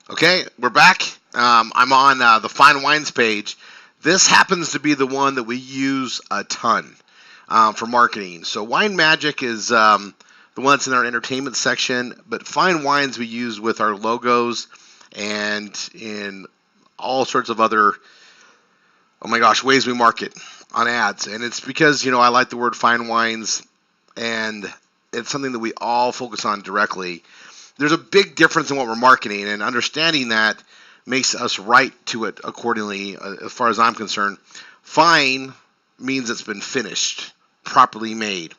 Okay, we're back. I'm on the Fine Wines page. This happens to be the one that we use a ton for marketing. So Wine Magic is the one that's in our entertainment section, but Fine Wines we use with our logos and in all sorts of other, oh my gosh, ways we market on ads. And it's because, I like the word Fine Wines, and it's something that we all focus on directly. There's a big difference in what we're marketing, and understanding that makes us write to it accordingly, as far as I'm concerned. Fine means it's been finished, properly made.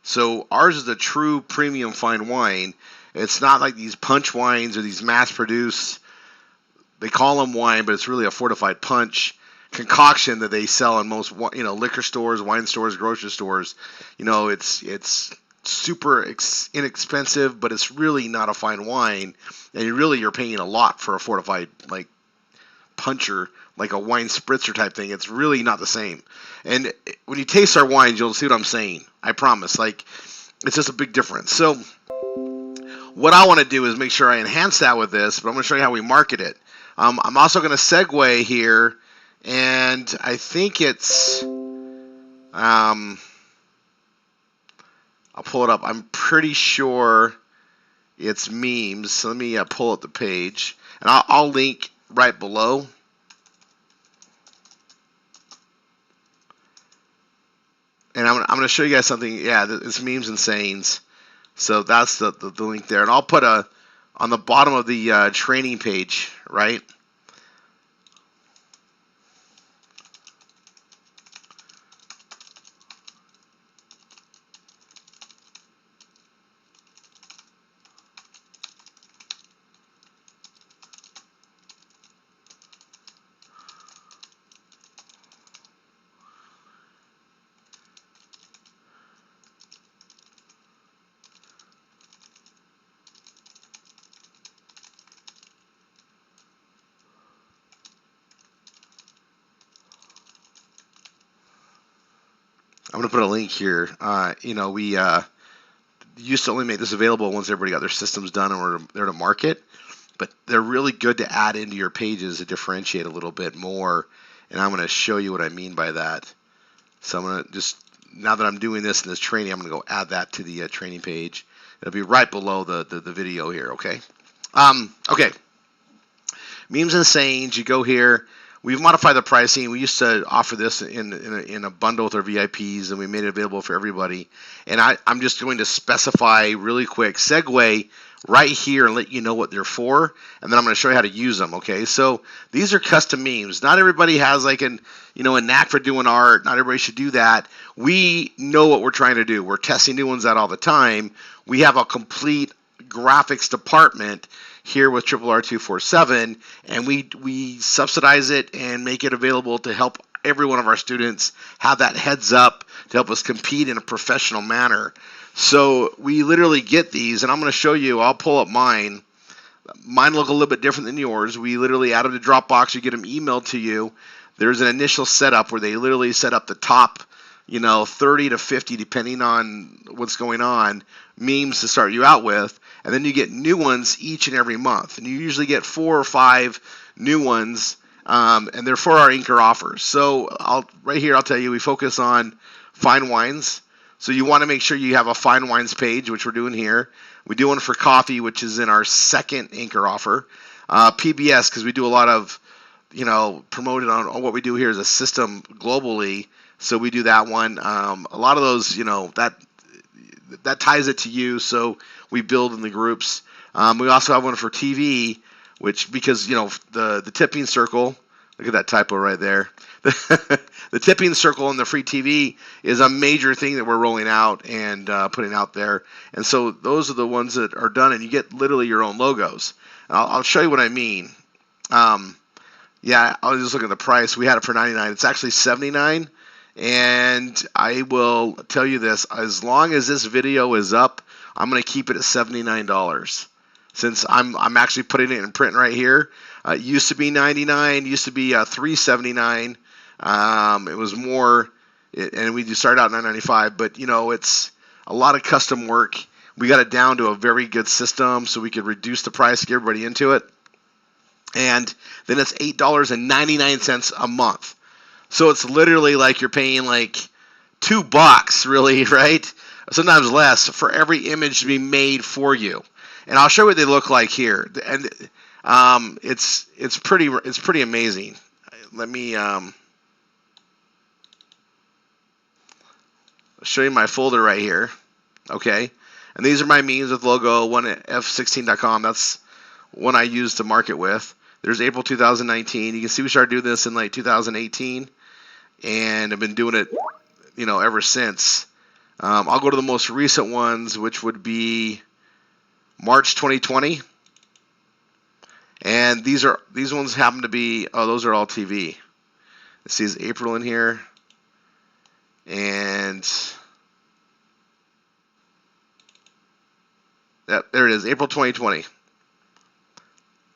So ours is a true premium fine wine. It's not like these punch wines or these mass-produced, they call them wine, but it's really a fortified punch concoction that they sell in most, liquor stores, wine stores, grocery stores. It's super inexpensive, but it's really not a fine wine, and you're paying a lot for a fortified puncher, like a wine spritzer type thing. It's really not the same. And when you taste our wines, you'll see what I'm saying. I promise. It's just a big difference. So what I want to do is make sure I enhance that with this, but I'm going to show you how we market it. I'm also going to segue here, and I think it's I'll pull it up. I'm pretty sure it's memes. So let me pull up the page, and I'll link right below. And I'm going to show you guys something. Yeah, it's memes and sayings. So that's the link there. And I'll put on the bottom of the training page, right? I'm going to put a link here. We used to only make this available once everybody got their systems done and were there to market, but they're really good to add into your pages to differentiate a little bit more, and I'm going to show you what I mean by that. So I'm going to just, now that I'm doing this in this training, I'm going to go add that to the training page. It'll be right below the video here, okay? Okay. Memes and sayings, you go here. We've modified the pricing. We used to offer this in a bundle with our VIPs, and we made it available for everybody. And I'm just going to specify really quick, segue right here and let you know what they're for, and then I'm going to show you how to use them, okay? So these are custom memes. Not everybody has a knack for doing art. Not everybody should do that. We know what we're trying to do. We're testing new ones out all the time. We have a complete graphics department here with Triple R247, and we subsidize it and make it available to help every one of our students have that heads up to help us compete in a professional manner. So we literally get these, and I'm going to show you. I'll pull up mine. Mine look a little bit different than yours. We literally add them to Dropbox. You get them emailed to you. There's an initial setup where they literally set up the top 30 to 50, depending on what's going on, memes to start you out with. And then you get new ones each and every month. And you usually get 4 or 5 new ones, and they're for our Anchor offers. So right here, I'll tell you, we focus on fine wines. So you want to make sure you have a fine wines page, which we're doing here. We do one for coffee, which is in our second Anchor offer. PBS, because we do a lot of, promoted on what we do here as a system globally. So we do that one. A lot of those, that ties it to you. So we build in the groups. We also have one for TV, which because the tipping circle. Look at that typo right there. The tipping circle and the free TV is a major thing that we're rolling out and putting out there. And so those are the ones that are done, and you get literally your own logos. I'll show you what I mean. Yeah, I was just looking at the price. We had it for $99. It's actually $79. And I will tell you this, as long as this video is up, I'm going to keep it at $79. Since I'm actually putting it in print right here. It used to be $99, used to be $379. It was more, and we just started out at $9.95. But it's a lot of custom work. We got it down to a very good system, so we could reduce the price, get everybody into it. and then it's $8.99 a month. So it's literally like you're paying like $2, really, right? Sometimes less for every image to be made for you. And I'll show you what they look like here. And it's pretty amazing. Let me show you my folder right here. Okay, and these are my memes with logo. One at f16.com. That's one I use to market with. There's April 2019. You can see we started doing this in like 2018, and I've been doing it, ever since. I'll go to the most recent ones, which would be March 2020, and these ones happen to be, those are all TV. It says April in here, and there it is, April 2020.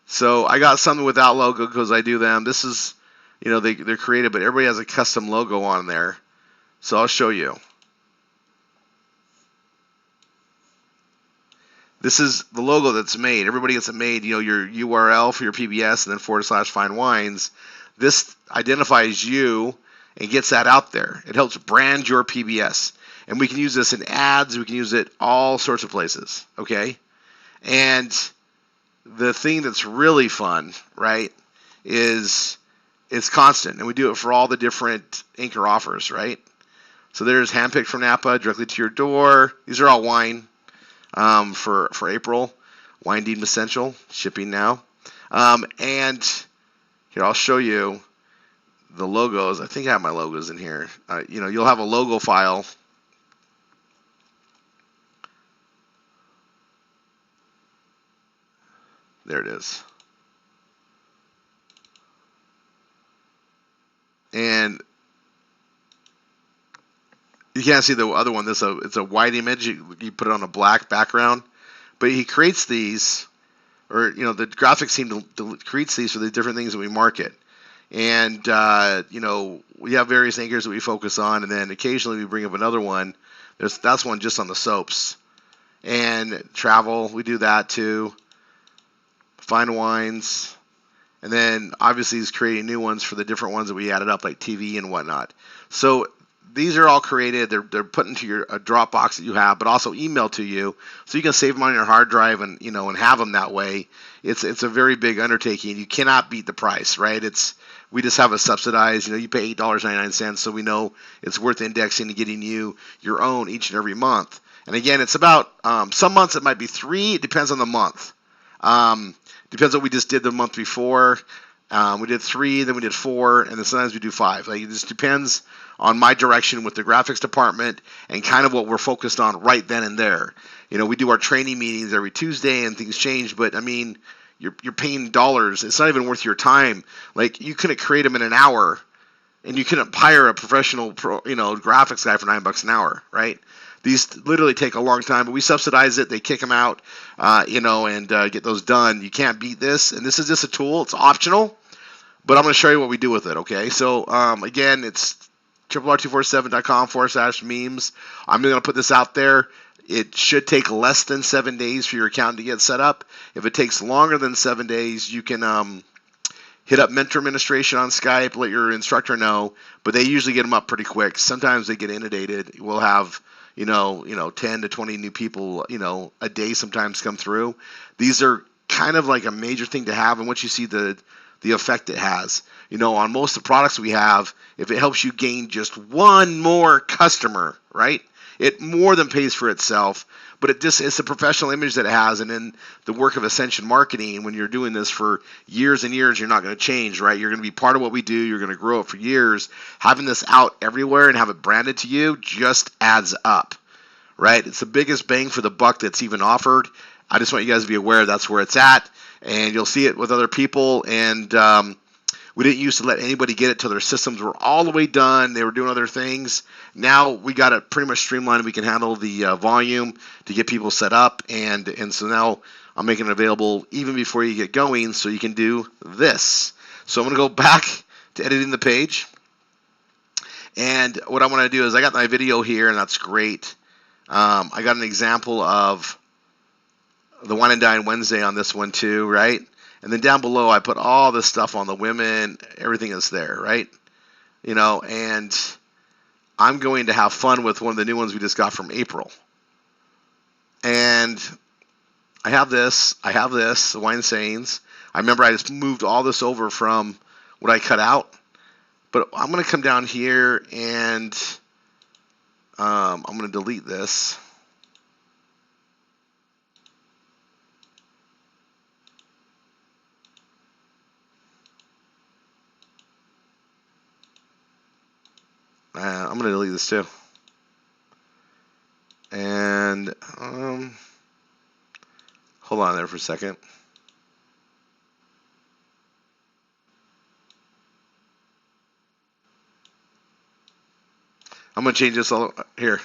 So I got something without logo because I do them. This is, they're created, but everybody has a custom logo on there. So I'll show you. This is the logo that's made. Everybody gets it made. Your URL for your PBS and then /Fine Wines. This identifies you and gets that out there. It helps brand your PBS. And we can use this in ads. We can use it all sorts of places. Okay? And the thing that's really fun, right, is it's constant. And we do it for all the different anchor offers, right? So there's handpicked from Napa directly to your door. These are all wine for April. Wine Deemed Essential, shipping now. And here, I'll show you the logos. I think I have my logos in here. You'll have a logo file. There it is. And you can't see the other one. It's a white image. You put it on a black background. But he creates these, or the graphics team creates these for the different things that we market. And we have various anchors that we focus on, and then occasionally we bring up another one. That's one just on the soaps. And travel, we do that too. Fine wines. And then obviously he's creating new ones for the different ones that we added up, like TV and whatnot. So these are all created. They're put into a Dropbox that you have, but also emailed to you, so you can save them on your hard drive and and have them that way. It's a very big undertaking. You cannot beat the price, right? We just have a subsidized. You pay $8.99, so we know it's worth indexing and getting you your own each and every month. And again, it's about some months it might be 3. It depends on the month. Depends what we just did the month before. We did 3, then we did 4, and then sometimes we do 5. Like, it just depends on my direction with the graphics department and kind of what we're focused on right then and there. We do our training meetings every Tuesday and things change, but I mean, you're paying dollars. It's not even worth your time. Like, you couldn't create them in an hour, and you couldn't hire a professional graphics guy for $9 an hour, right? These literally take a long time, but we subsidize it. They kick them out, and get those done. You can't beat this, and this is just a tool. It's optional, but I'm going to show you what we do with it, okay? So, again, it's rr247.com/memes. I'm going to put this out there. It should take less than 7 days for your account to get set up. If it takes longer than 7 days, you can hit up Mentor Administration on Skype, let your instructor know, but they usually get them up pretty quick. Sometimes they get inundated. We'll have 10 to 20 new people, a day sometimes come through. These are kind of like a major thing to have, and once you see the effect it has, on most of the products we have, if it helps you gain just one more customer, right, it more than pays for itself. But it's a professional image that it has, and in the work of Ascension Marketing, when you're doing this for years and years, you're not going to change, right? You're going to be part of what we do. You're going to grow it for years. Having this out everywhere and have it branded to you just adds up, right? It's the biggest bang for the buck that's even offered. I just want you guys to be aware that's where it's at, and you'll see it with other people. And we didn't used to let anybody get it till their systems were all the way done. They were doing other things. Now we got it pretty much streamlined. We can handle the volume to get people set up, and so now I'm making it available even before you get going, so you can do this. So I'm going to go back to editing the page, and what I want to do is I got my video here, and that's great. I got an example of the Wine and Dine Wednesday on this one too, right? And then down below, I put all this stuff on the women, everything is there, right? And I'm going to have fun with one of the new ones we just got from April. And I have this, the wine sayings. I remember I just moved all this over from what I cut out. But I'm going to come down here and I'm going to delete this. I'm going to delete this too. And hold on there for a second. I'm going to change this all here.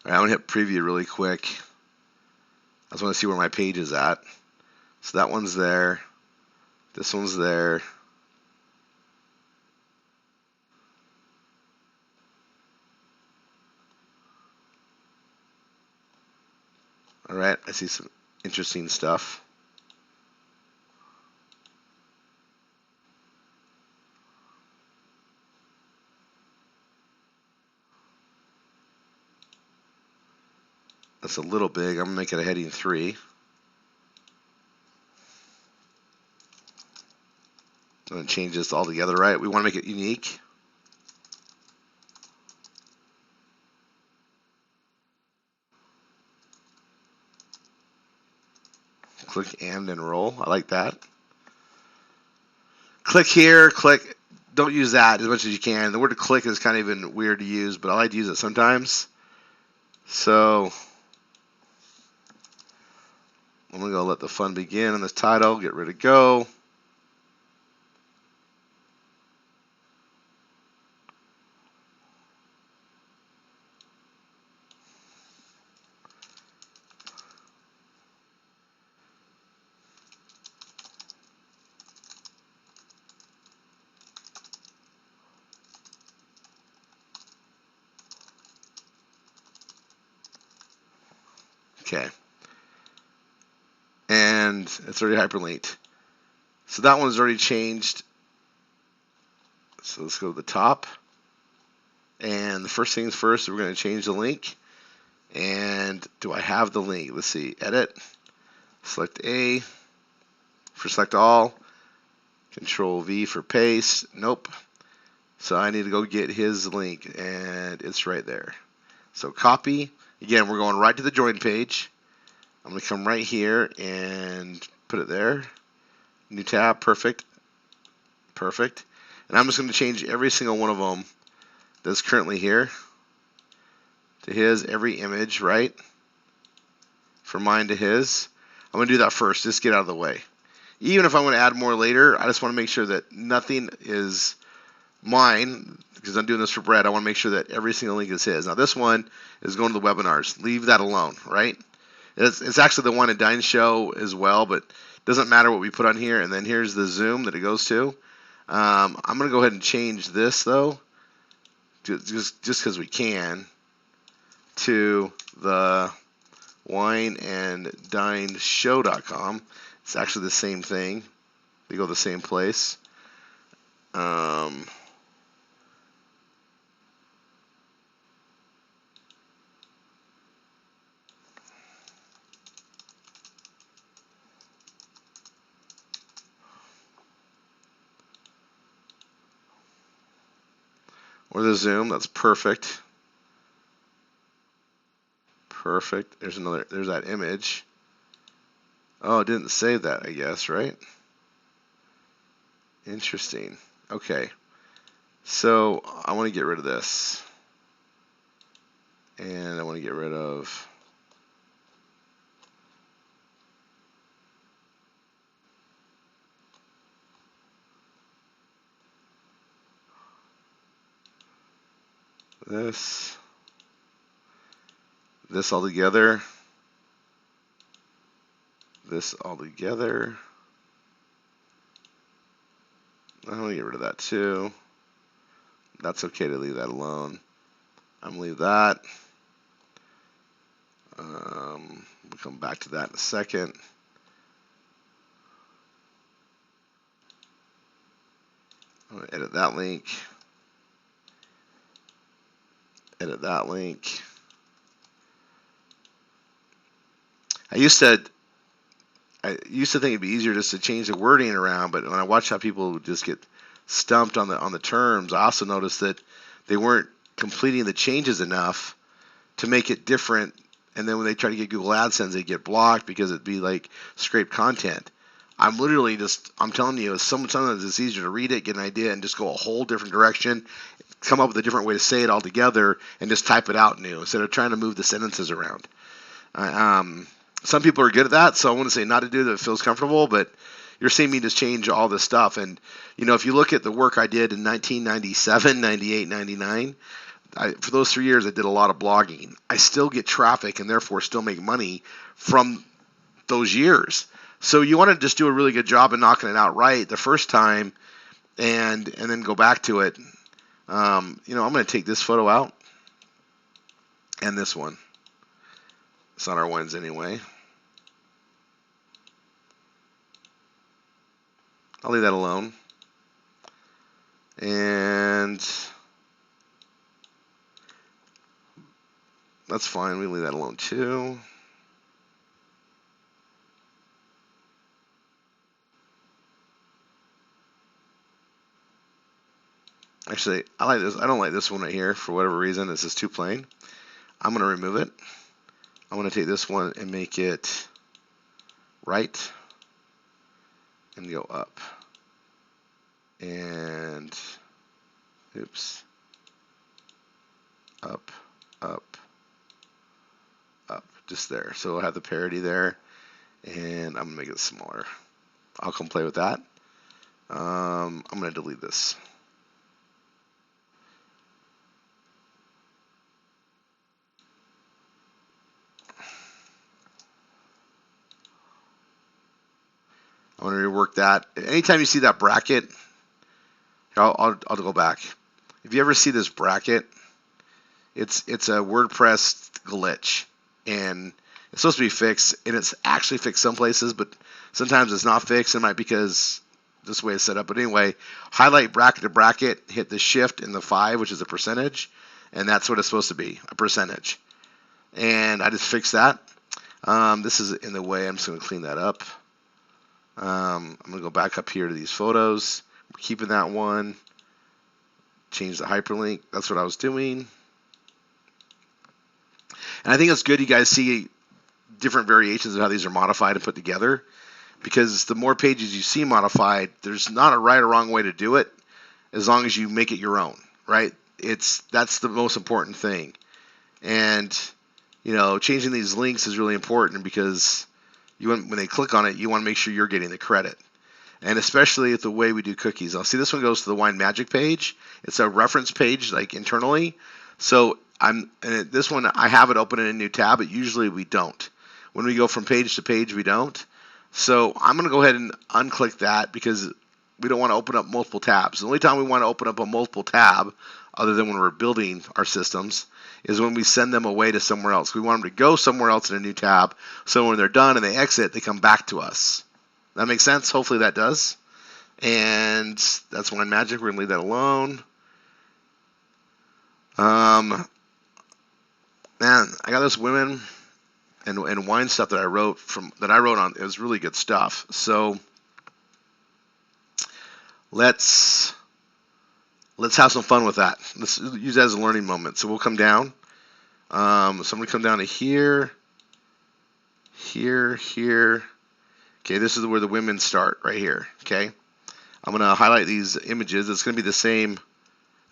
All right, I'm going to hit preview really quick. I just want to see where my page is at. So that one's there. This one's there. All right, I see some interesting stuff. That's a little big. I'm going to make it a heading 3. I'm going to change this all together, right? We want to make it unique. Click and enroll. I like that. Click here, click. Don't use that as much as you can. The word click is kind of even weird to use, but I like to use it sometimes. So I'm going to go let the fun begin on this title. Get rid of go. Okay. And it's already hyperlinked. So that one's already changed. So let's go to the top. And the first things first, we're going to change the link. And do I have the link? Let's see. Edit. Select A for select all. Control V for paste. Nope. So I need to go get his link, and it's right there. So copy. Again, we're going right to the join page. I'm going to come right here and put it there. New tab. Perfect. Perfect. And I'm just going to change every single one of them that's currently here to his, every image, right? From mine to his. I'm going to do that first. Just get out of the way. Even if I'm going to add more later, I just want to make sure that nothing is mine, because I'm doing this for Brett. I want to make sure that every single link is his. Now this one is going to the webinars. Leave that alone, right? It's actually the one in Dine's show as well, but it doesn't matter what we put on here. And then here's the Zoom that it goes to. I'm going to go ahead and change this, though, just because we can, to the wineanddinesshow.com. It's actually the same thing. They go the same place. Or the Zoom, that's perfect. Perfect. There's that image. Oh, it didn't save that, I guess, right? Interesting. Okay. So I want to get rid of this. And I want to get rid of this all together, this all together. I'm going to get rid of that too. That's okay to leave that alone. I'm going to leave that. We'll come back to that in a second. I'm going to edit that link. Edit that link. I used to think it'd be easier just to change the wording around, but when I watch how people just get stumped on the terms, I also noticed that they weren't completing the changes enough to make it different. And then when they try to get Google AdSense, they get blocked because it'd be like scraped content. I'm telling you, sometimes it's easier to read it, get an idea, and just go a whole different direction, come up with a different way to say it all together, and just type it out new instead of trying to move the sentences around. Some people are good at that, so I wouldn't say not to do that. It feels comfortable, but you're seeing me just change all this stuff. And, if you look at the work I did in 1997, 98, 99, for those 3 years, I did a lot of blogging. I still get traffic and therefore still make money from those years. So you want to just do a really good job of knocking it out right the first time and then go back to it. I'm going to take this photo out and this one. It's not our ones anyway. I'll leave that alone. And that's fine. We leave that alone too. Actually, I like this. I don't like this one right here for whatever reason. This is too plain. I'm going to remove it. I'm going to take this one and make it right and go up. And oops. Up, up, up. Just there. So we'll have the parity there. And I'm going to make it smaller. I'll come play with that. I'm going to delete this. I'm going to rework that. Anytime you see that bracket, I'll go back. If you ever see this bracket, it's a WordPress glitch, and it's supposed to be fixed, and it's actually fixed some places, but sometimes it's not fixed. It might be because this way it's set up. But anyway, highlight bracket to bracket, hit the shift and the 5, which is a percentage, and that's what it's supposed to be, a percentage. And I just fixed that. This is in the way. I'm just going to clean that up. I'm going to go back up here to these photos. We're keeping that one. Change the hyperlink. That's what I was doing. And I think it's good you guys see different variations of how these are modified and put together, because the more pages you see modified, there's not a right or wrong way to do it as long as you make it your own, right? That's the most important thing. And, changing these links is really important because when they click on it, you want to make sure you're getting the credit. And especially with the way we do cookies. Now, see, this one goes to the Wine Magic page. It's a reference page, like internally. So this one, I have it open in a new tab, but usually we don't. When we go from page to page, we don't. So I'm going to go ahead and unclick that because we don't want to open up multiple tabs. The only time we want to open up a multiple tab, other than when we're building our systems, is when we send them away to somewhere else. We want them to go somewhere else in a new tab, so when they're done and they exit, they come back to us. That makes sense? Hopefully that does. And that's Wine Magic. We're going to leave that alone. Man, I got this women and wine stuff that I wrote on. It was really good stuff. So let's have some fun with that. Let's use that as a learning moment. So we'll come down. So I'm going to come down to here, here. Okay, this is where the women start, right here. Okay, I'm going to highlight these images. It's going to be the same.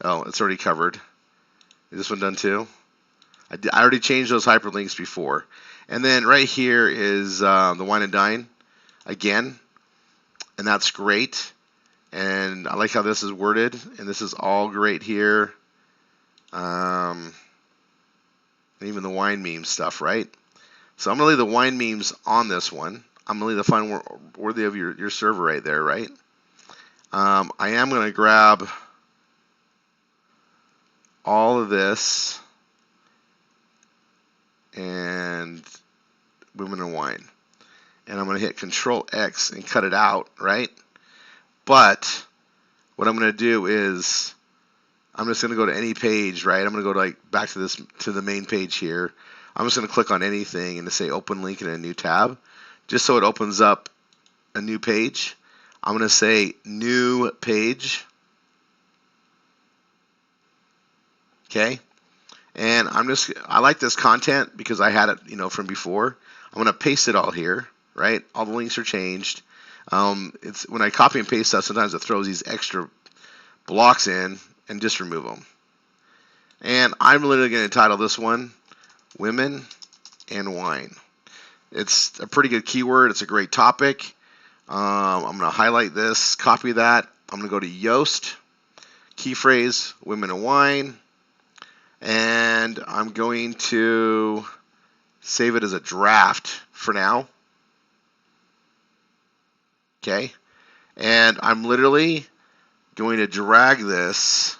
Oh, it's already covered. Is this one done too? I already changed those hyperlinks before. And then right here is the wine and dine again, and that's great. And I like how this is worded, and this is all great here. Even the wine meme stuff, right? So I'm going to leave the wine memes on this one. I'm going to leave the fine worthy of your server right there, right? I am going to grab all of this and women and wine. And I'm going to hit Control X and cut it out, right? But what I'm going to do is I'm just going to go to any page, right? I'm going to go back to the main page here. I'm just going to click on anything and to say open link in a new tab, just so it opens up a new page. I'm going to say new page. Okay. And I like this content because I had it, from before. I'm going to paste it all here, right? All the links are changed. It's when I copy and paste stuff, sometimes it throws these extra blocks in, and just remove them. And I'm literally going to title this one Women and Wine. It's a pretty good keyword. It's a great topic. I'm going to highlight this, copy that. I'm going to go to Yoast, key phrase, Women and Wine, and I'm going to save it as a draft for now. Okay, and I'm literally going to drag this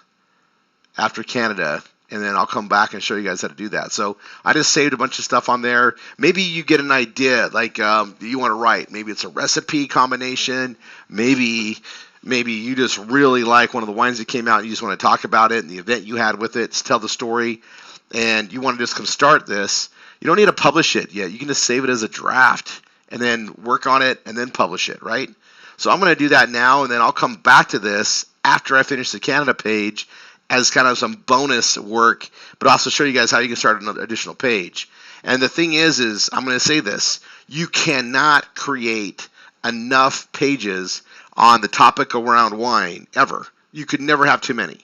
after Canada, and then I'll come back and show you guys how to do that. So I just saved a bunch of stuff on there. Maybe you get an idea, like you want to write. Maybe it's a recipe combination. Maybe you just really like one of the wines that came out and you just want to talk about it and the event you had with it, tell the story, and you want to just come start this. You don't need to publish it yet. You can just save it as a draft and then work on it and then publish it, right? So I'm going to do that now, and then I'll come back to this after I finish the Canada page as kind of some bonus work, but also show you guys how you can start an additional page. And the thing is I'm going to say this: you cannot create enough pages on the topic around wine ever. You could never have too many.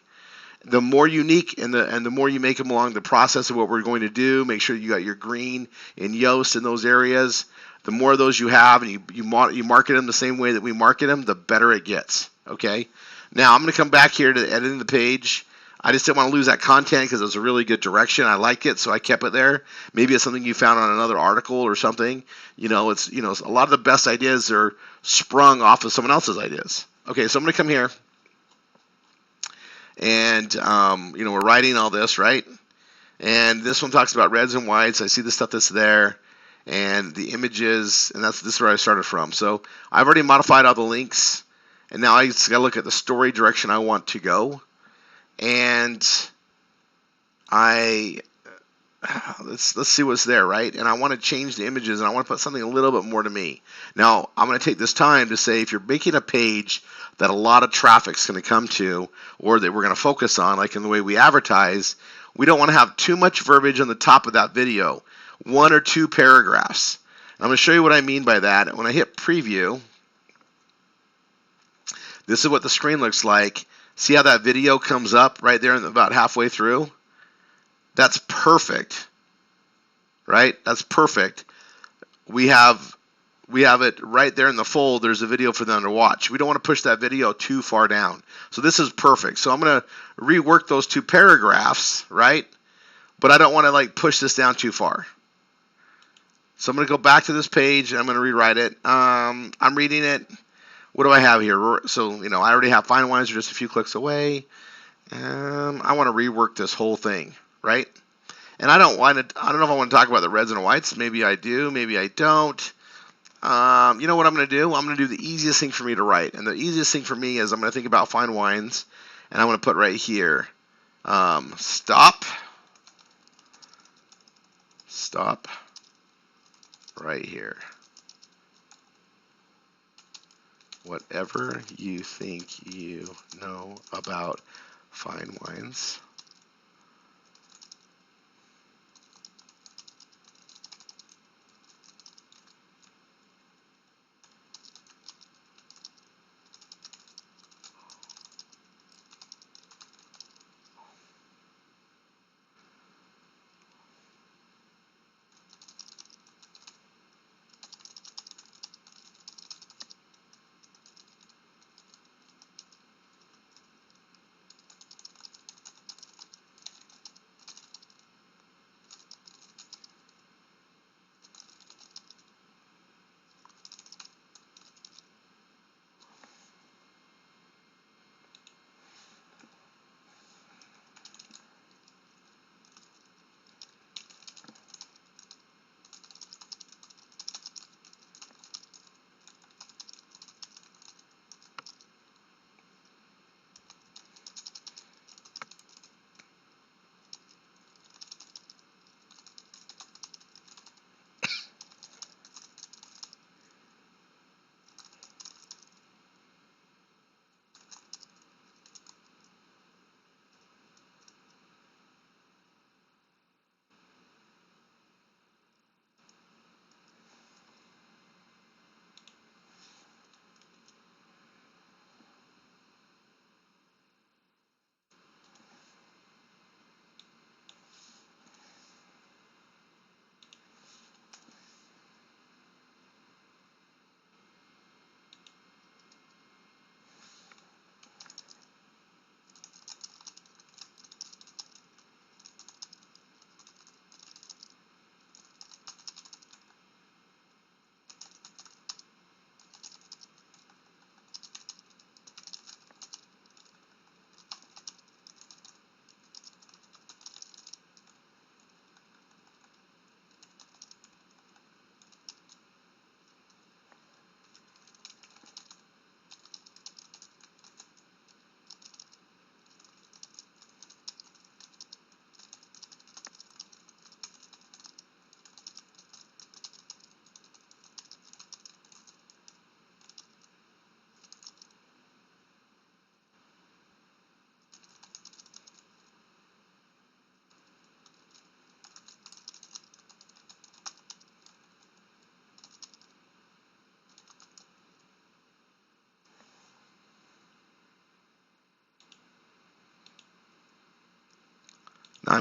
The more unique and the more you make them along the process of what we're going to do, make sure you got your green and Yoast in those areas. The more of those you have, and you market them the same way that we market them, the better it gets. Okay. Now I'm going to come back here to editing the page. I just didn't want to lose that content because it was a really good direction. I like it, so I kept it there. Maybe it's something you found on another article or something. It's a lot of the best ideas are sprung off of someone else's ideas. Okay, so I'm going to come here, and we're writing all this, right? And this one talks about reds and whites. I see the stuff that's there, and the images, and this is where I started from. So I've already modified all the links, and now I just got to look at the story direction I want to go. And let's see what's there, right? And I want to change the images, and I want to put something a little bit more to me. Now, I'm going to take this time to say, if you're making a page that a lot of traffic's going to come to, or that we're going to focus on, like in the way we advertise, we don't want to have too much verbiage on the top of that video. 1 or 2 paragraphs. And I'm going to show you what I mean by that. When I hit preview, this is what the screen looks like. See how that video comes up right there about halfway through? That's perfect, right? That's perfect. We have it right there in the fold. There's a video for them to watch. We don't want to push that video too far down. So this is perfect. So I'm going to rework those 2 paragraphs, right? But I don't want to push this down too far. So I'm going to go back to this page, and I'm going to rewrite it. I'm reading it. What do I have here? So, I already have fine wines are just a few clicks away. I want to rework this whole thing, right? And I don't know if I want to talk about the reds and whites. Maybe I do, maybe I don't. You know what I'm going to do? I'm going to do the easiest thing for me to write. And the easiest thing for me is I'm going to think about fine wines, and I'm going to put right here, stop right here. Whatever you think you know about fine wines,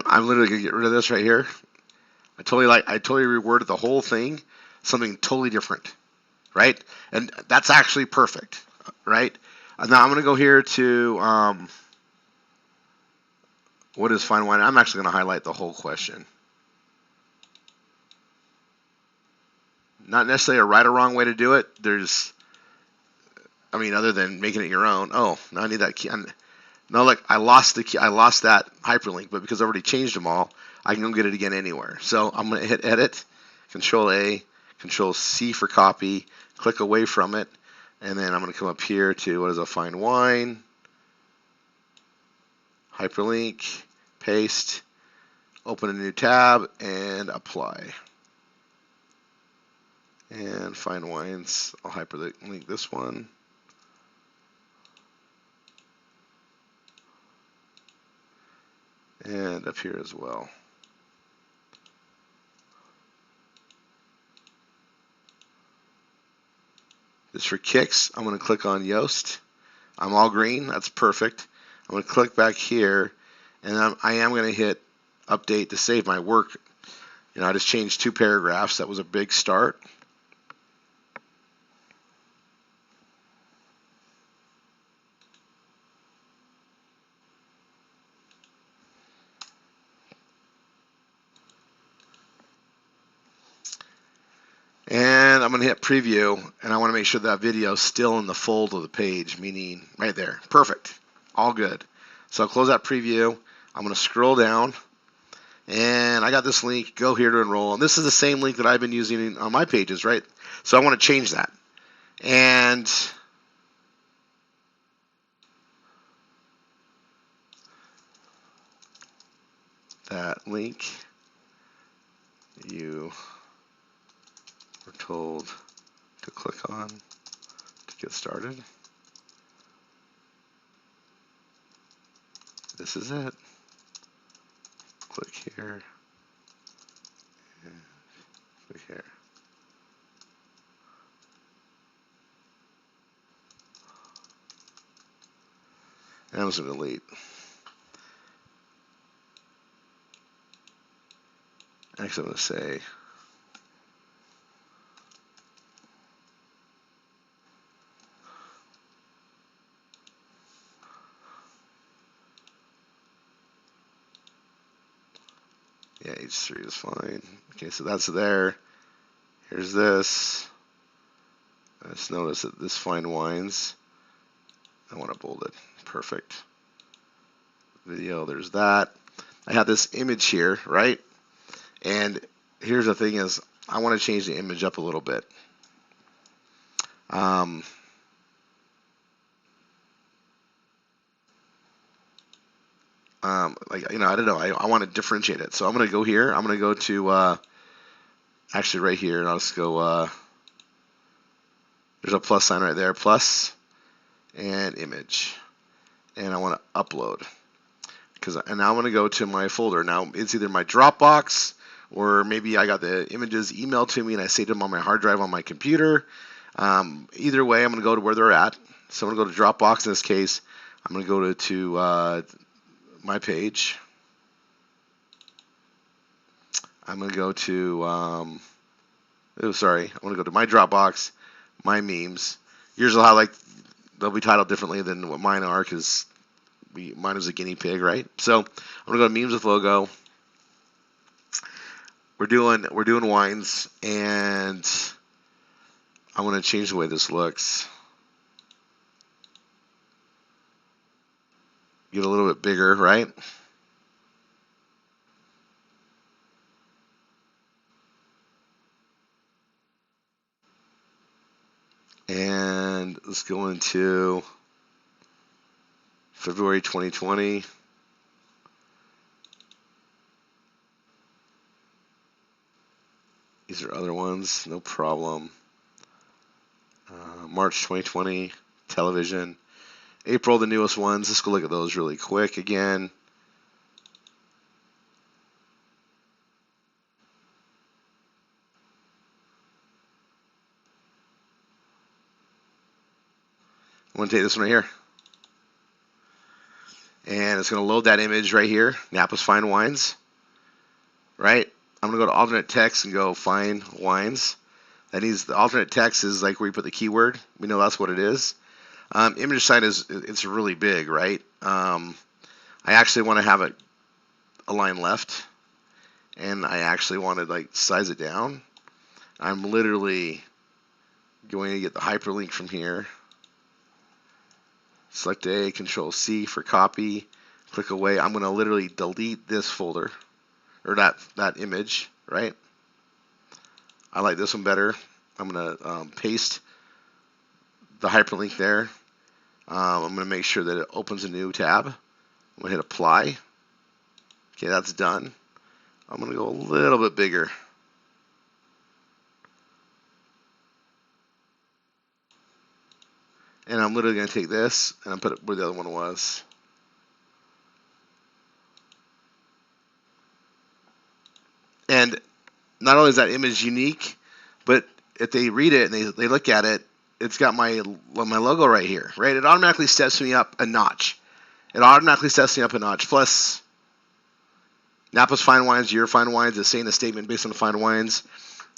I'm literally gonna get rid of this right here. I totally reworded the whole thing, something totally different, right? And that's actually perfect, right? Now I'm gonna go here to what is fine wine. I'm actually gonna highlight the whole question. Not necessarily a right or wrong way to do it. Other than making it your own. Oh, now I need that key. No, like I lost the key. I lost that hyperlink, but because I already changed them all, I can go get it again anywhere. So I'm going to hit Edit, Control A, Control C for copy, click away from it, and then I'm going to come up here to what is a fine wine, hyperlink, paste, open a new tab, and apply. And fine wines, I'll hyperlink this one. And up here as well. Just for kicks, I'm going to click on Yoast. I'm all green. That's perfect. I'm going to click back here, and I am going to hit Update to save my work. I just changed 2 paragraphs. That was a big start. And I'm going to hit preview, and I want to make sure that video is still in the fold of the page, meaning right there. Perfect. All good. So I'll close that preview. I'm going to scroll down, and I got this link. Go here to enroll. And this is the same link that I've been using on my pages, right? So I want to change that. And that link you were told to click on to get started. This is it. Click here. And click here. And I'm just going to delete. Actually, I'm going to say yeah, H3 is fine. Okay, so that's there. Here's this. Just notice that this fine wines, I want to bold it. Perfect. Video, there's that. I have this image here, right? And here's the thing is, I want to change the image up a little bit. I don't know. I want to differentiate it. So I'm going to go here. I'm going to go to, actually right here, and I'll just go, there's a plus sign right there, plus, and image. And I want to upload. And now I'm going to go to my folder. Now it's either my Dropbox, or maybe I got the images emailed to me and I saved them on my hard drive on my computer. Either way, I'm going to go to where they're at. So I'm going to go to Dropbox in this case. I'm going to go to my page. I'm going to go to, I'm going to go to my Dropbox, my memes. Yours will have they'll be titled differently than what mine are because mine is a guinea pig, right? So I'm going to go to memes with logo. We're doing wines, and I want to change the way this looks. Get a little bit bigger, right? And let's go into February 2020. These are other ones, no problem. March 2020, television. April, the newest ones. Let's go look at those really quick again. I'm going to take this one right here. and it's going to load that image right here, Napa's Fine Wines, right? I'm going to go to alternate text and go Fine Wines. That needs the alternate text is like where you put the keyword. We know that's what it is. Image size it's really big, right? I actually want to have it align left, and I actually want to like size it down. I'm literally going to get the hyperlink from here. Select A, Control C for copy. Click away. I'm going to literally delete this folder or that image, right? I like this one better. I'm going to paste the hyperlink there. I'm going to make sure that it opens a new tab. I'm going to hit apply. Okay, that's done. I'm going to go a little bit bigger. And I'm literally going to take this and I'll put it where the other one was. And not only is that image unique, but if they read it and they look at it, it's got my logo right here, right? It automatically steps me up a notch. It automatically steps me up a notch. Plus, Napa's Fine Wines, your Fine Wines is saying a statement based on the Fine Wines.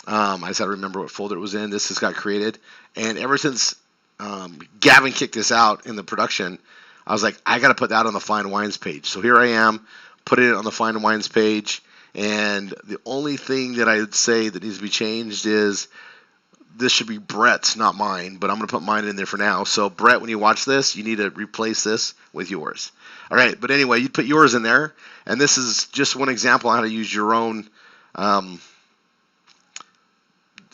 I just had to remember what folder it was in. This has got created. And ever since Gavin kicked this out in the production, I was like, I got to put that on the Fine Wines page. So here I am, put it on the Fine Wines page. And the only thing that I would say that needs to be changed is this should be Brett's, not mine, but I'm going to put mine in there for now. So, Brett, when you watch this, you need to replace this with yours. All right, but anyway, you put yours in there, and this is just one example on how to use your own,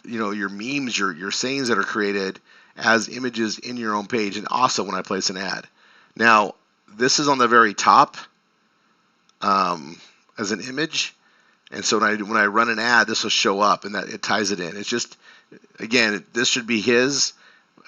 your memes, your sayings that are created as images in your own page, and also when I place an ad. Now, this is on the very top as an image. And so when I run an ad, this will show up, and that it ties it in. It's just, again, this should be his.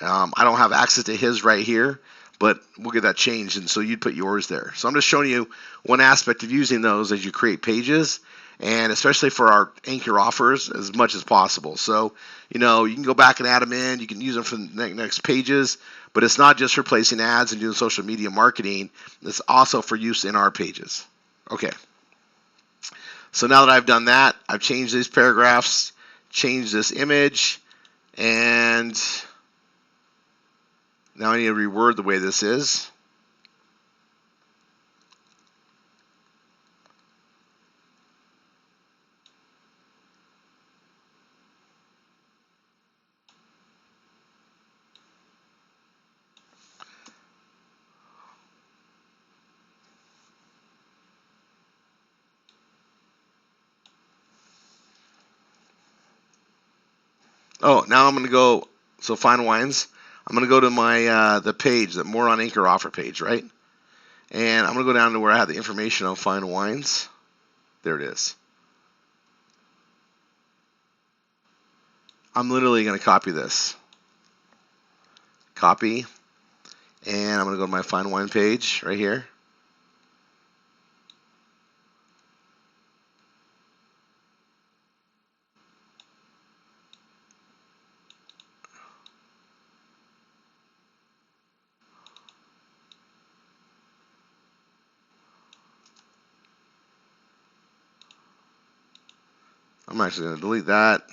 I don't have access to his right here, but we'll get that changed, and so you'd put yours there. So I'm just showing you one aspect of using those as you create pages, and especially for our anchor offers as much as possible. So, you can go back and add them in. You can use them for the next pages, but it's not just for placing ads and doing social media marketing. It's also for use in our pages. Okay. So now that I've done that, I've changed these paragraphs, changed this image, and now I need to reword the way this is. Oh, now I'm going to go, so Fine Wines, I'm going to go to my the page, the More on Anchor offer page, right? And I'm going to go down to where I have the information on Fine Wines. There it is. I'm literally going to copy this. Copy. And I'm going to go to my Fine Wine page right here. I'm actually going to delete that.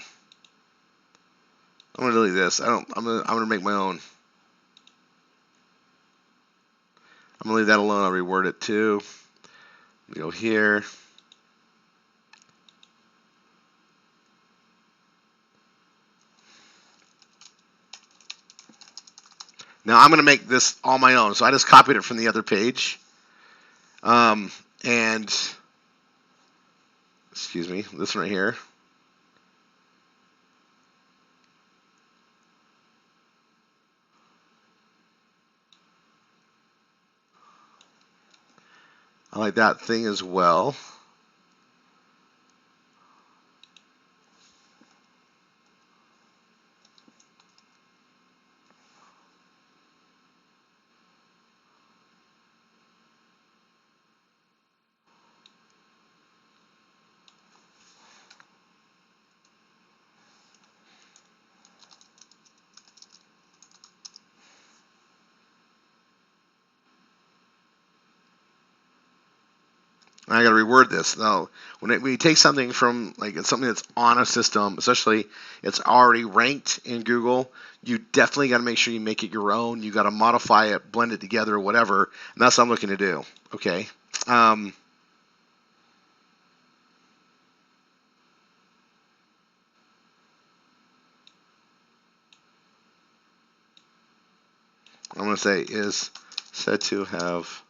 I'm going to delete this. I'm going to make my own. I'm going to leave that alone. I'll reword it too. Go here. Now I'm going to make this all my own. So I just copied it from the other page. And excuse me, this one right here. I like that thing as well. I got to reword this. Now, when you take something from like something that's on a system, especially it's already ranked in Google, you definitely got to make sure you make it your own. You got to modify it, blend it together, whatever. And that's what I'm looking to do. Okay. Um, I'm going to say is said to have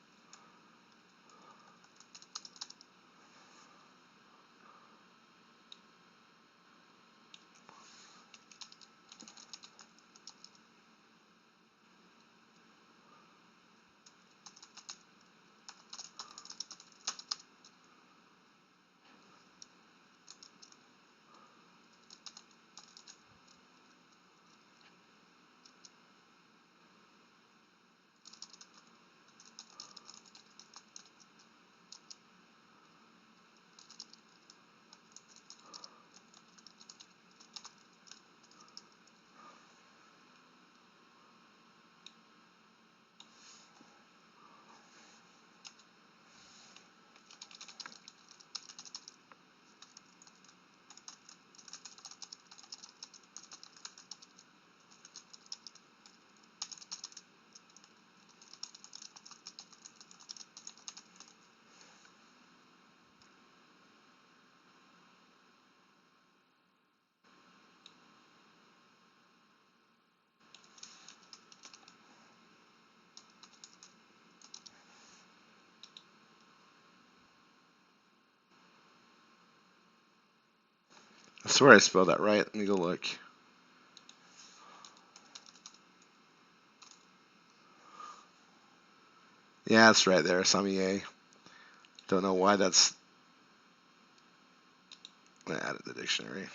I swear I spelled that right. Let me go look. Yeah, it's right there. Samier. Don't know why that's. I added the dictionary.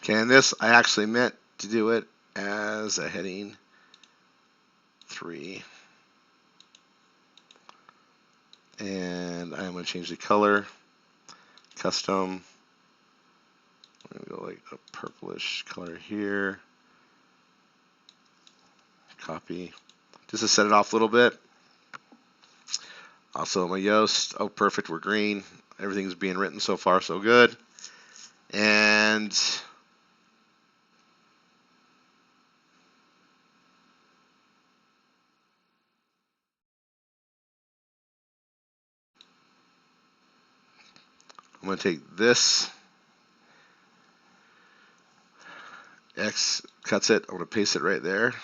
Okay, and this I actually meant to do it as a heading 3. And I'm going to change the color, custom. I'm going to go like a purplish color here. Copy. Just to set it off a little bit. Also my Yoast. Oh, perfect. We're green. Everything's being written so far, so good. And I'm going to take this. X cuts it. I'm going to paste it right there.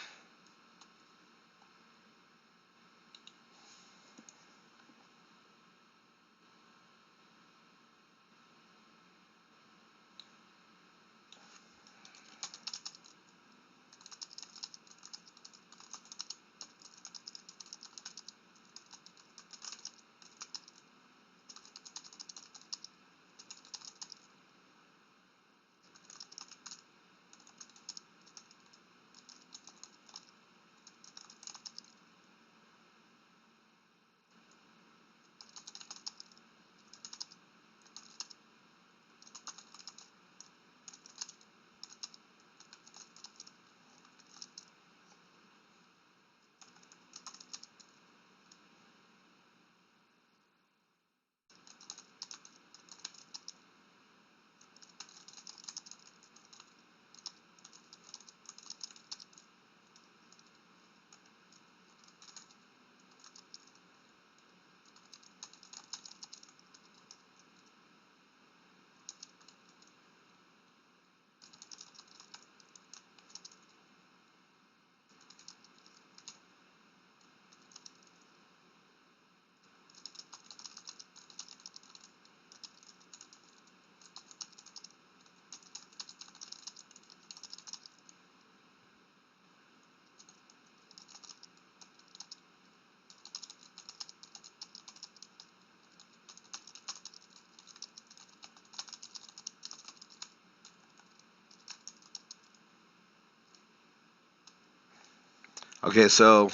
Okay, so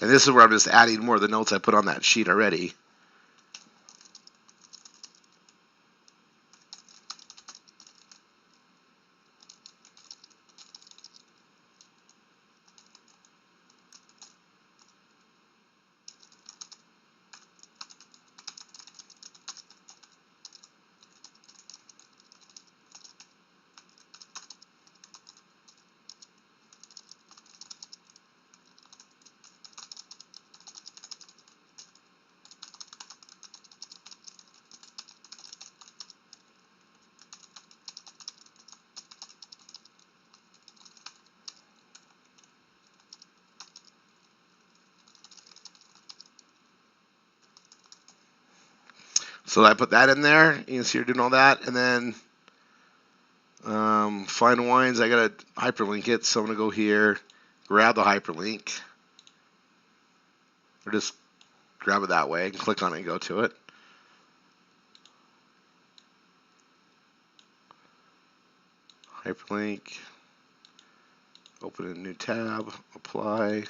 and this is where I'm just adding more of the notes I put on that sheet already. So I put that in there. You can see you're doing all that, and then Fine Wines. I gotta hyperlink it, so I'm gonna go here, grab the hyperlink, or just grab it that way and click on it and go to it. Hyperlink. Open a new tab. Apply.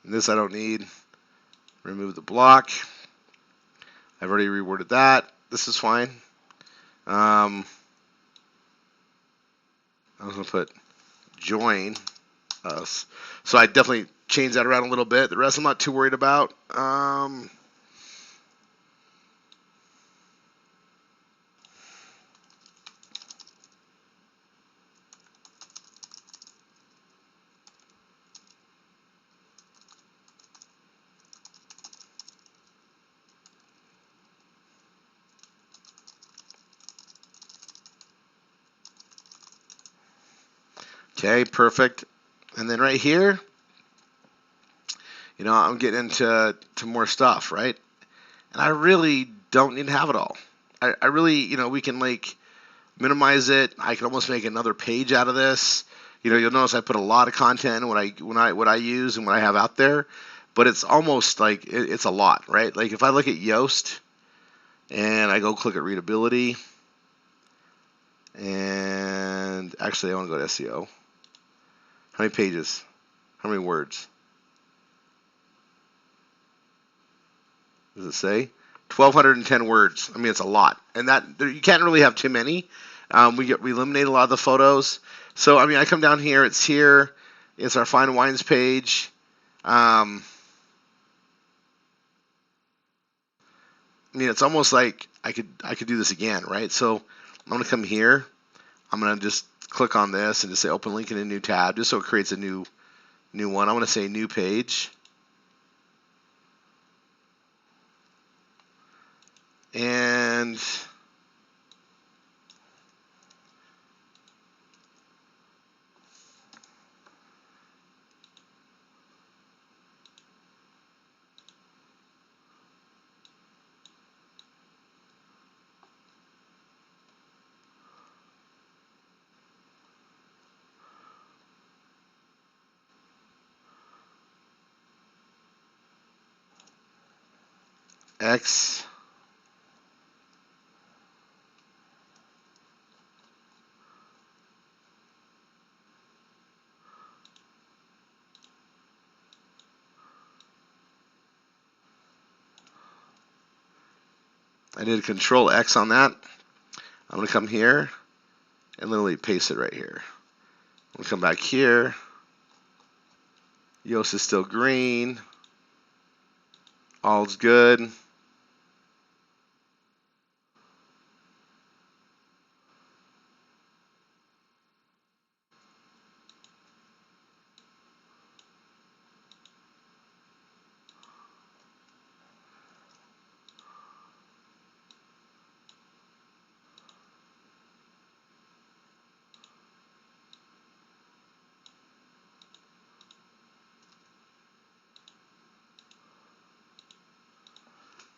And this I don't need. Remove the block. I've already reworded that. This is fine. I was going to put join us. So I definitely changed that around a little bit. The rest I'm not too worried about. Okay, perfect. And then right here, I'm getting into more stuff, right? And I really don't need to have it all. I really, we can like minimize it. I can almost make another page out of this. You'll notice I put a lot of content in what I use and what I have out there, but it's almost like it's a lot, right? Like if I look at Yoast and I go click at readability, and actually I want to go to SEO. How many pages? How many words? Does it say? 1,210 words. I mean, it's a lot, and you can't really have too many. We eliminate a lot of the photos. So I mean, I come down here. It's here. It's our Fine Wines page. I mean, it's almost like I could do this again, right? So I'm gonna come here. I'm gonna just click on this and just say open link in a new tab, just so it creates a new one. I'm gonna say new page. And X. I did Control X on that. I'm going to come here and literally paste it right here. I'm going to come back here. Yoast is still green. All's good.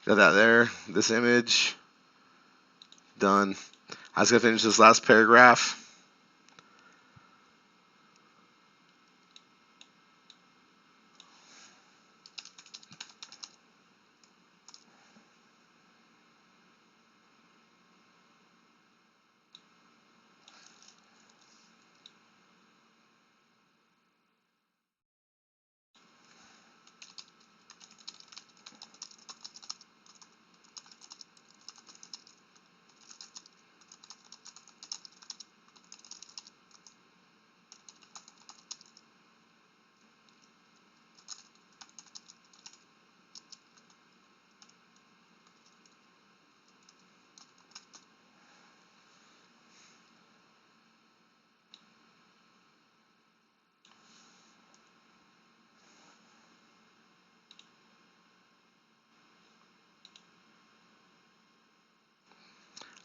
Got that there. This image. Done. I was going to finish this last paragraph.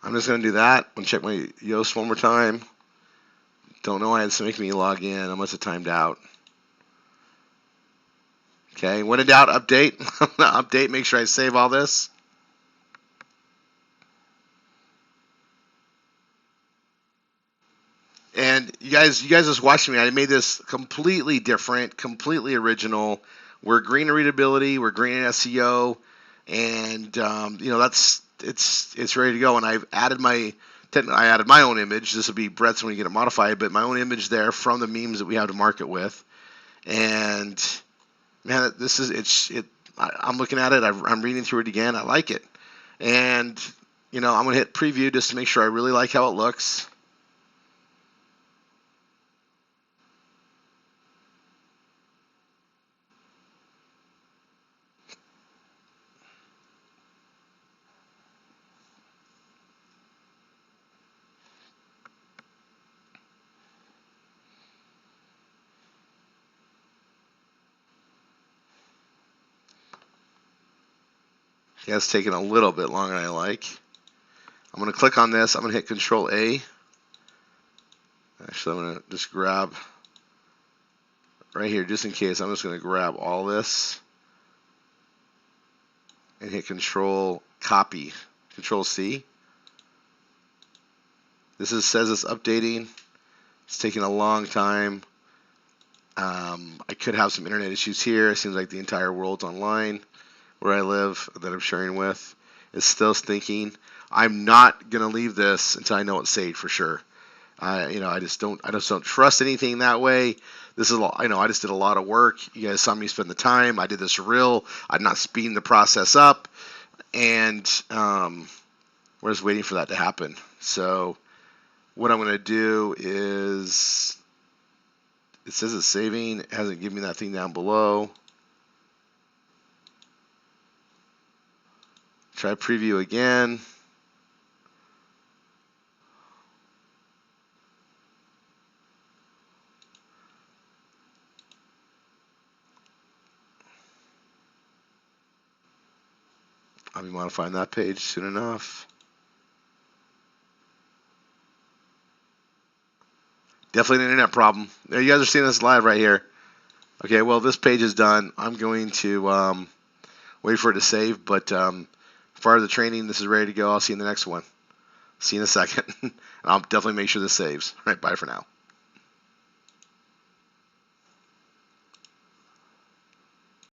I'm just going to do that. I'm going to check my Yoast one more time. Don't know why it's making me log in. I must have timed out. Okay, when in doubt, update. Update, make sure I save all this. And you guys just watching me. I made this completely different, completely original. We're green in readability, we're green in SEO, and it's ready to go. And I've added my own image. This will be Brett's when you get it modified, but my own image there from the memes that we have to market with. And man, I'm looking at it. I'm reading through it again. I like it, and I'm gonna hit preview just to make sure I really like how it looks. Yeah, it's taking a little bit longer than I like. I'm going to click on this. I'm going to hit Control A. Actually, I'm going to just grab right here, just in case. I'm just going to grab all this and hit Control Copy, Control C. This says it's updating. It's taking a long time. I could have some internet issues here. It seems like the entire world's online where I live that I'm sharing with. It's still thinking. I'm not gonna leave this until I know it's saved for sure. I just don't trust anything that way. This is I just did a lot of work. You guys saw me spend the time. I did this real. I'm not speeding the process up, and we're just waiting for that to happen. So what I'm gonna do is, it says it's saving. It hasn't given me that thing down below. Try preview again. I'll be modifying that page soon enough. Definitely an internet problem. There, you guys are seeing this live right here. Okay, well, this page is done. I'm going to wait for it to save, but as far as the training, this is ready to go. I'll see you in the next one. See you in a second. And I'll definitely make sure this saves. All right, bye for now.